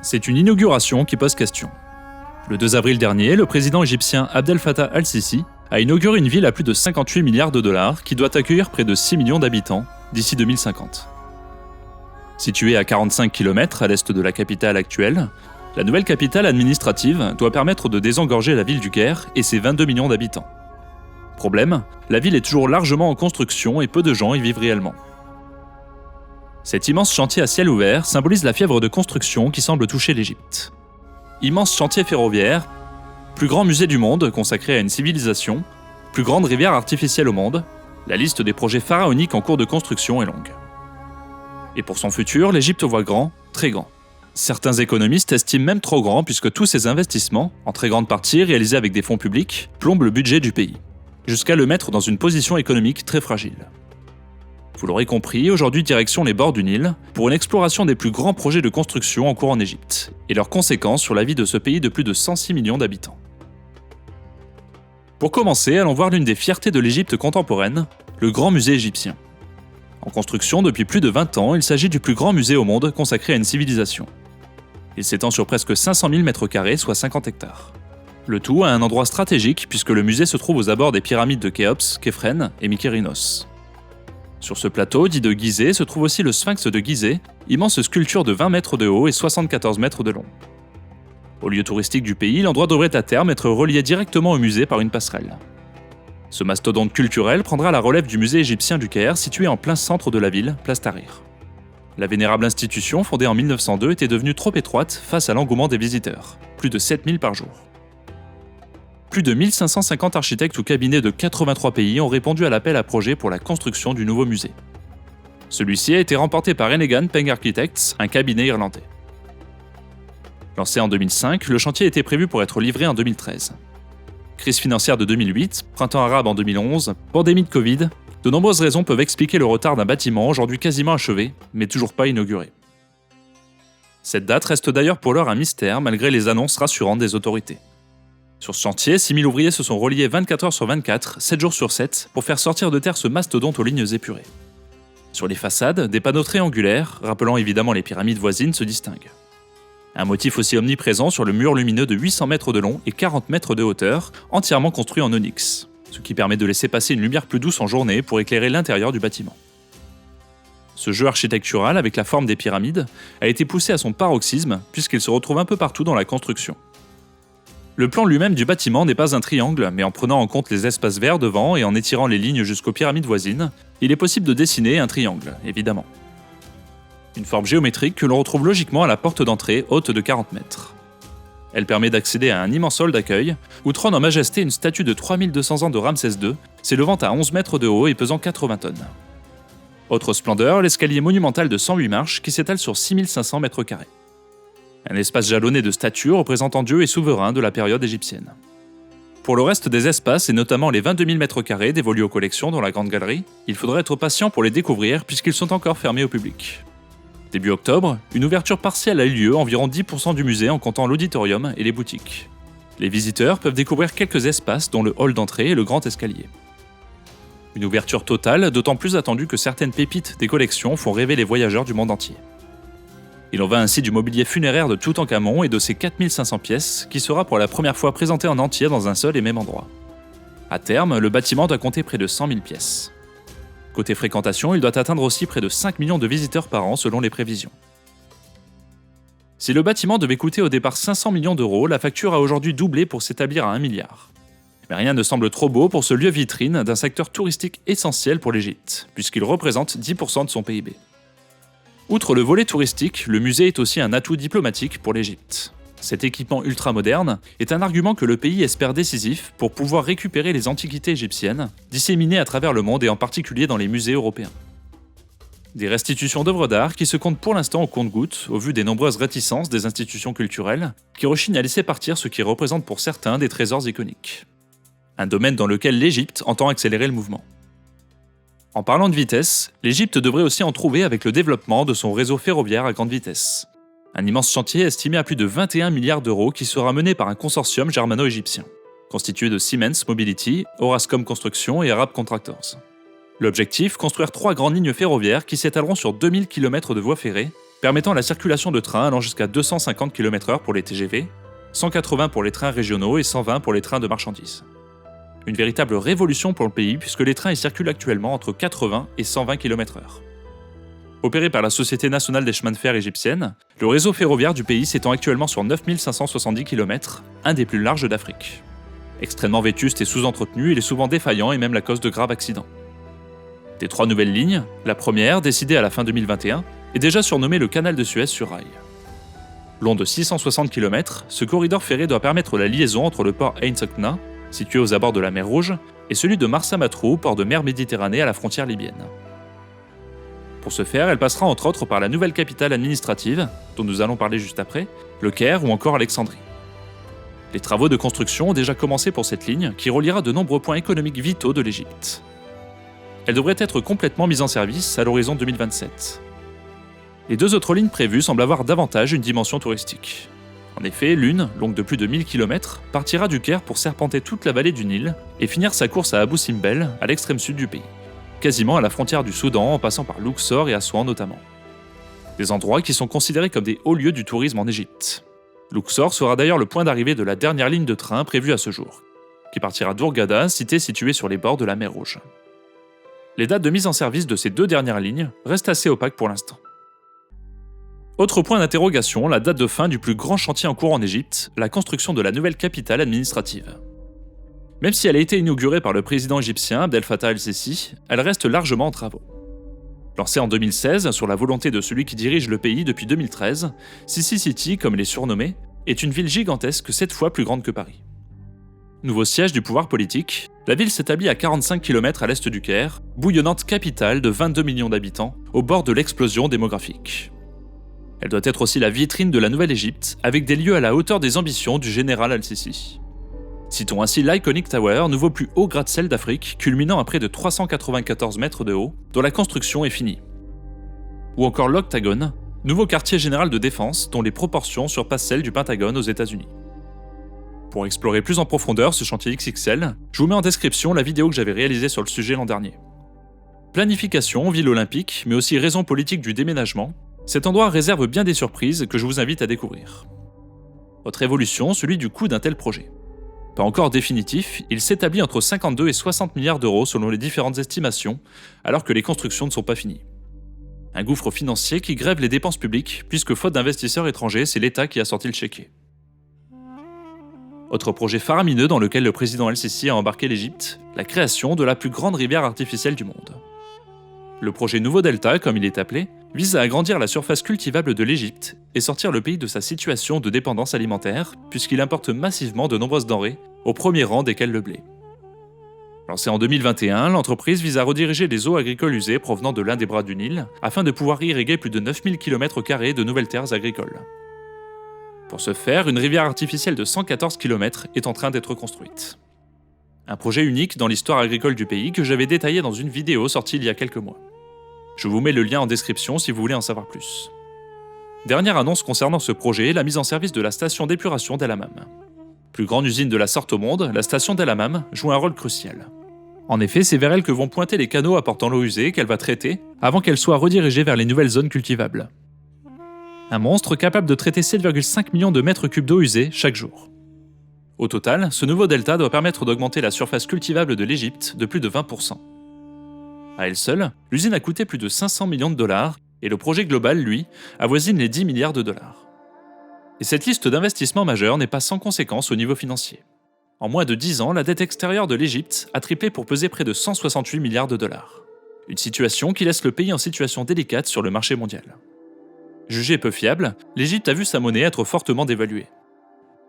c'est une inauguration qui pose question. Le 2 avril dernier, le président égyptien Abdel Fattah al-Sisi a inauguré une ville à plus de 58 milliards de dollars qui doit accueillir près de 6 millions d'habitants d'ici 2050. Située à 45 km à l'est de la capitale actuelle, la nouvelle capitale administrative doit permettre de désengorger la ville du Caire et ses 22 millions d'habitants. Problème, la ville est toujours largement en construction et peu de gens y vivent réellement. Cet immense chantier à ciel ouvert symbolise la fièvre de construction qui semble toucher l'Égypte. Immense chantier ferroviaire, plus grand musée du monde consacré à une civilisation, plus grande rivière artificielle au monde, la liste des projets pharaoniques en cours de construction est longue. Et pour son futur, l'Égypte voit grand, très grand. Certains économistes estiment même trop grand puisque tous ces investissements, en très grande partie réalisés avec des fonds publics, plombent le budget du pays, jusqu'à le mettre dans une position économique très fragile. Vous l'aurez compris, aujourd'hui direction les bords du Nil, pour une exploration des plus grands projets de construction en cours en Égypte, et leurs conséquences sur la vie de ce pays de plus de 106 millions d'habitants. Pour commencer, allons voir l'une des fiertés de l'Égypte contemporaine, le Grand Musée égyptien. En construction depuis plus de 20 ans, il s'agit du plus grand musée au monde consacré à une civilisation. Il s'étend sur presque 500 000 m², soit 50 hectares. Le tout à un endroit stratégique puisque le musée se trouve aux abords des pyramides de Khéops, Képhren et Mykérinos. Sur ce plateau, dit de Gizeh, se trouve aussi le Sphinx de Gizeh, immense sculpture de 20 mètres de haut et 74 mètres de long. Au lieu touristique du pays, l'endroit devrait à terme être relié directement au musée par une passerelle. Ce mastodonte culturel prendra la relève du musée égyptien du Caire, situé en plein centre de la ville, place Tahrir. La vénérable institution, fondée en 1902, était devenue trop étroite face à l'engouement des visiteurs, plus de 7000 par jour. Plus de 1550 architectes ou cabinets de 83 pays ont répondu à l'appel à projet pour la construction du nouveau musée. Celui-ci a été remporté par Enegan Peng Architects, un cabinet irlandais. Lancé en 2005, le chantier était prévu pour être livré en 2013. Crise financière de 2008, printemps arabe en 2011, pandémie de Covid, de nombreuses raisons peuvent expliquer le retard d'un bâtiment aujourd'hui quasiment achevé, mais toujours pas inauguré. Cette date reste d'ailleurs pour l'heure un mystère malgré les annonces rassurantes des autorités. Sur ce chantier, 6000 ouvriers se sont reliés 24 heures sur 24, 7 jours sur 7, pour faire sortir de terre ce mastodonte aux lignes épurées. Sur les façades, des panneaux triangulaires, rappelant évidemment les pyramides voisines, se distinguent. Un motif aussi omniprésent sur le mur lumineux de 800 mètres de long et 40 mètres de hauteur, entièrement construit en onyx, ce qui permet de laisser passer une lumière plus douce en journée pour éclairer l'intérieur du bâtiment. Ce jeu architectural avec la forme des pyramides a été poussé à son paroxysme puisqu'il se retrouve un peu partout dans la construction. Le plan lui-même du bâtiment n'est pas un triangle, mais en prenant en compte les espaces verts devant et en étirant les lignes jusqu'aux pyramides voisines, il est possible de dessiner un triangle, évidemment. Une forme géométrique que l'on retrouve logiquement à la porte d'entrée haute de 40 mètres. Elle permet d'accéder à un immense hall d'accueil, où trône en majesté une statue de 3200 ans de Ramsès II, s'élevant à 11 mètres de haut et pesant 80 tonnes. Autre splendeur, l'escalier monumental de 108 marches qui s'étale sur 6500 mètres carrés. Un espace jalonné de statues représentant dieux et souverains de la période égyptienne. Pour le reste des espaces, et notamment les 22 000 m² dévolus aux collections dans la Grande Galerie, il faudra être patient pour les découvrir puisqu'ils sont encore fermés au public. Début octobre, une ouverture partielle a eu lieu, environ 10% du musée en comptant l'auditorium et les boutiques. Les visiteurs peuvent découvrir quelques espaces dont le hall d'entrée et le grand escalier. Une ouverture totale, d'autant plus attendue que certaines pépites des collections font rêver les voyageurs du monde entier. Il en va ainsi du mobilier funéraire de Toutankhamon et de ses 4500 pièces, qui sera pour la première fois présenté en entier dans un seul et même endroit. À terme, le bâtiment doit compter près de 100 000 pièces. Côté fréquentation, il doit atteindre aussi près de 5 millions de visiteurs par an selon les prévisions. Si le bâtiment devait coûter au départ 500 millions d'euros, la facture a aujourd'hui doublé pour s'établir à 1 milliard. Mais rien ne semble trop beau pour ce lieu vitrine d'un secteur touristique essentiel pour l'Égypte, puisqu'il représente 10% de son PIB. Outre le volet touristique, le musée est aussi un atout diplomatique pour l'Égypte. Cet équipement ultramoderne est un argument que le pays espère décisif pour pouvoir récupérer les antiquités égyptiennes, disséminées à travers le monde et en particulier dans les musées européens. Des restitutions d'œuvres d'art qui se comptent pour l'instant au compte-gouttes au vu des nombreuses réticences des institutions culturelles qui rechignent à laisser partir ce qui représente pour certains des trésors iconiques. Un domaine dans lequel l'Égypte entend accélérer le mouvement. En parlant de vitesse, l'Égypte devrait aussi en trouver avec le développement de son réseau ferroviaire à grande vitesse. Un immense chantier estimé à plus de 21 milliards d'euros qui sera mené par un consortium germano-égyptien, constitué de Siemens Mobility, Orascom Construction et Arab Contractors. L'objectif, construire 3 grandes lignes ferroviaires qui s'étaleront sur 2000 km de voies ferrées, permettant la circulation de trains allant jusqu'à 250 km/h pour les TGV, 180 pour les trains régionaux et 120 pour les trains de marchandises. Une véritable révolution pour le pays puisque les trains y circulent actuellement entre 80 et 120 km/h. Opéré par la Société nationale des chemins de fer égyptienne, le réseau ferroviaire du pays s'étend actuellement sur 9570 km, un des plus larges d'Afrique. Extrêmement vétuste et sous-entretenu, il est souvent défaillant et même la cause de graves accidents. Des 3 nouvelles lignes, la première, décidée à la fin 2021, est déjà surnommée le canal de Suez sur rail. Long de 660 km, ce corridor ferré doit permettre la liaison entre le port Ain Sokhna, situé aux abords de la mer Rouge, et celui de Marsa Matruh, port de mer Méditerranée à la frontière libyenne. Pour ce faire, elle passera entre autres par la nouvelle capitale administrative, dont nous allons parler juste après, le Caire ou encore Alexandrie. Les travaux de construction ont déjà commencé pour cette ligne, qui reliera de nombreux points économiques vitaux de l'Égypte. Elle devrait être complètement mise en service à l'horizon 2027. Les 2 autres lignes prévues semblent avoir davantage une dimension touristique. En effet, l'une, longue de plus de 1000 km, partira du Caire pour serpenter toute la vallée du Nil et finir sa course à Abu Simbel, à l'extrême sud du pays, quasiment à la frontière du Soudan en passant par Luxor et Assouan notamment. Des endroits qui sont considérés comme des hauts lieux du tourisme en Égypte. Luxor sera d'ailleurs le point d'arrivée de la dernière ligne de train prévue à ce jour, qui partira d'Hurghada, cité située sur les bords de la mer Rouge. Les dates de mise en service de ces 2 dernières lignes restent assez opaques pour l'instant. Autre point d'interrogation, la date de fin du plus grand chantier en cours en Égypte, la construction de la nouvelle capitale administrative. Même si elle a été inaugurée par le président égyptien Abdel Fattah el-Sissi, elle reste largement en travaux. Lancée en 2016 sur la volonté de celui qui dirige le pays depuis 2013, Sissi City, comme elle est surnommée, est une ville gigantesque 7 fois plus grande que Paris. Nouveau siège du pouvoir politique, la ville s'établit à 45 km à l'est du Caire, bouillonnante capitale de 22 millions d'habitants, au bord de l'explosion démographique. Elle doit être aussi la vitrine de la Nouvelle-Égypte, avec des lieux à la hauteur des ambitions du général al-Sissi. Citons ainsi l'Iconic Tower, nouveau plus haut gratte-ciel d'Afrique, culminant à près de 394 mètres de haut, dont la construction est finie. Ou encore l'Octagon, nouveau quartier général de défense dont les proportions surpassent celles du Pentagone aux États-Unis. Pour explorer plus en profondeur ce chantier XXL, je vous mets en description la vidéo que j'avais réalisée sur le sujet l'an dernier. Planification, ville olympique, mais aussi raison politique du déménagement, cet endroit réserve bien des surprises que je vous invite à découvrir. Autre évolution, celui du coût d'un tel projet. Pas encore définitif, il s'établit entre 52 et 60 milliards d'euros selon les différentes estimations, alors que les constructions ne sont pas finies. Un gouffre financier qui grève les dépenses publiques, puisque faute d'investisseurs étrangers, c'est l'État qui a sorti le chéquier. Autre projet faramineux dans lequel le président el-Sissi a embarqué l'Égypte, la création de la plus grande rivière artificielle du monde. Le projet Nouveau Delta, comme il est appelé, vise à agrandir la surface cultivable de l'Égypte et sortir le pays de sa situation de dépendance alimentaire, puisqu'il importe massivement de nombreuses denrées, au premier rang desquelles le blé. Lancée en 2021, l'entreprise vise à rediriger les eaux agricoles usées provenant de l'un des bras du Nil, afin de pouvoir irriguer plus de 9000 km² de nouvelles terres agricoles. Pour ce faire, une rivière artificielle de 114 km est en train d'être construite. Un projet unique dans l'histoire agricole du pays que j'avais détaillé dans une vidéo sortie il y a quelques mois. Je vous mets le lien en description si vous voulez en savoir plus. Dernière annonce concernant ce projet, la mise en service de la station d'épuration d'El Hammam. Plus grande usine de la sorte au monde, la station d'El Hammam joue un rôle crucial. En effet, c'est vers elle que vont pointer les canaux apportant l'eau usée qu'elle va traiter avant qu'elle soit redirigée vers les nouvelles zones cultivables. Un monstre capable de traiter 7,5 millions de mètres cubes d'eau usée chaque jour. Au total, ce nouveau delta doit permettre d'augmenter la surface cultivable de l'Égypte de plus de 20%. À elle seule, l'usine a coûté plus de 500 millions de dollars et le projet global, lui, avoisine les 10 milliards de dollars. Et cette liste d'investissements majeurs n'est pas sans conséquences au niveau financier. En moins de 10 ans, la dette extérieure de l'Égypte a triplé pour peser près de 168 milliards de dollars. Une situation qui laisse le pays en situation délicate sur le marché mondial. Jugée peu fiable, l'Égypte a vu sa monnaie être fortement dévaluée.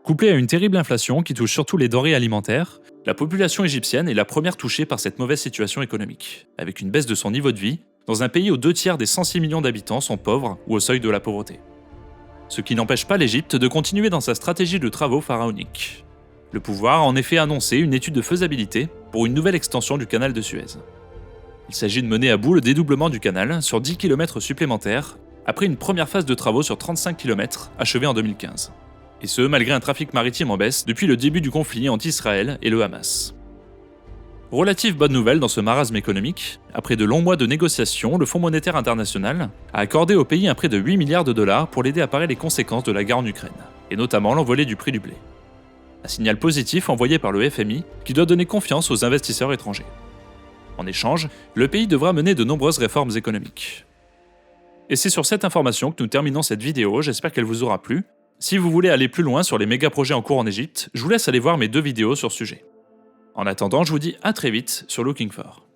Couplée à une terrible inflation qui touche surtout les denrées alimentaires, la population égyptienne est la première touchée par cette mauvaise situation économique, avec une baisse de son niveau de vie, dans un pays où 2 tiers des 106 millions d'habitants sont pauvres ou au seuil de la pauvreté. Ce qui n'empêche pas l'Égypte de continuer dans sa stratégie de travaux pharaoniques. Le pouvoir a en effet annoncé une étude de faisabilité pour une nouvelle extension du canal de Suez. Il s'agit de mener à bout le dédoublement du canal sur 10 km supplémentaires, après une première phase de travaux sur 35 km achevée en 2015. Et ce, malgré un trafic maritime en baisse depuis le début du conflit entre Israël et le Hamas. Relative bonne nouvelle dans ce marasme économique, après de longs mois de négociations, le Fonds monétaire international a accordé au pays un prêt de 8 milliards de dollars pour l'aider à parer les conséquences de la guerre en Ukraine, et notamment l'envolée du prix du blé. Un signal positif envoyé par le FMI qui doit donner confiance aux investisseurs étrangers. En échange, le pays devra mener de nombreuses réformes économiques. Et c'est sur cette information que nous terminons cette vidéo, j'espère qu'elle vous aura plu. Si vous voulez aller plus loin sur les méga projets en cours en Égypte, je vous laisse aller voir mes 2 vidéos sur ce sujet. En attendant, je vous dis à très vite sur Looking For.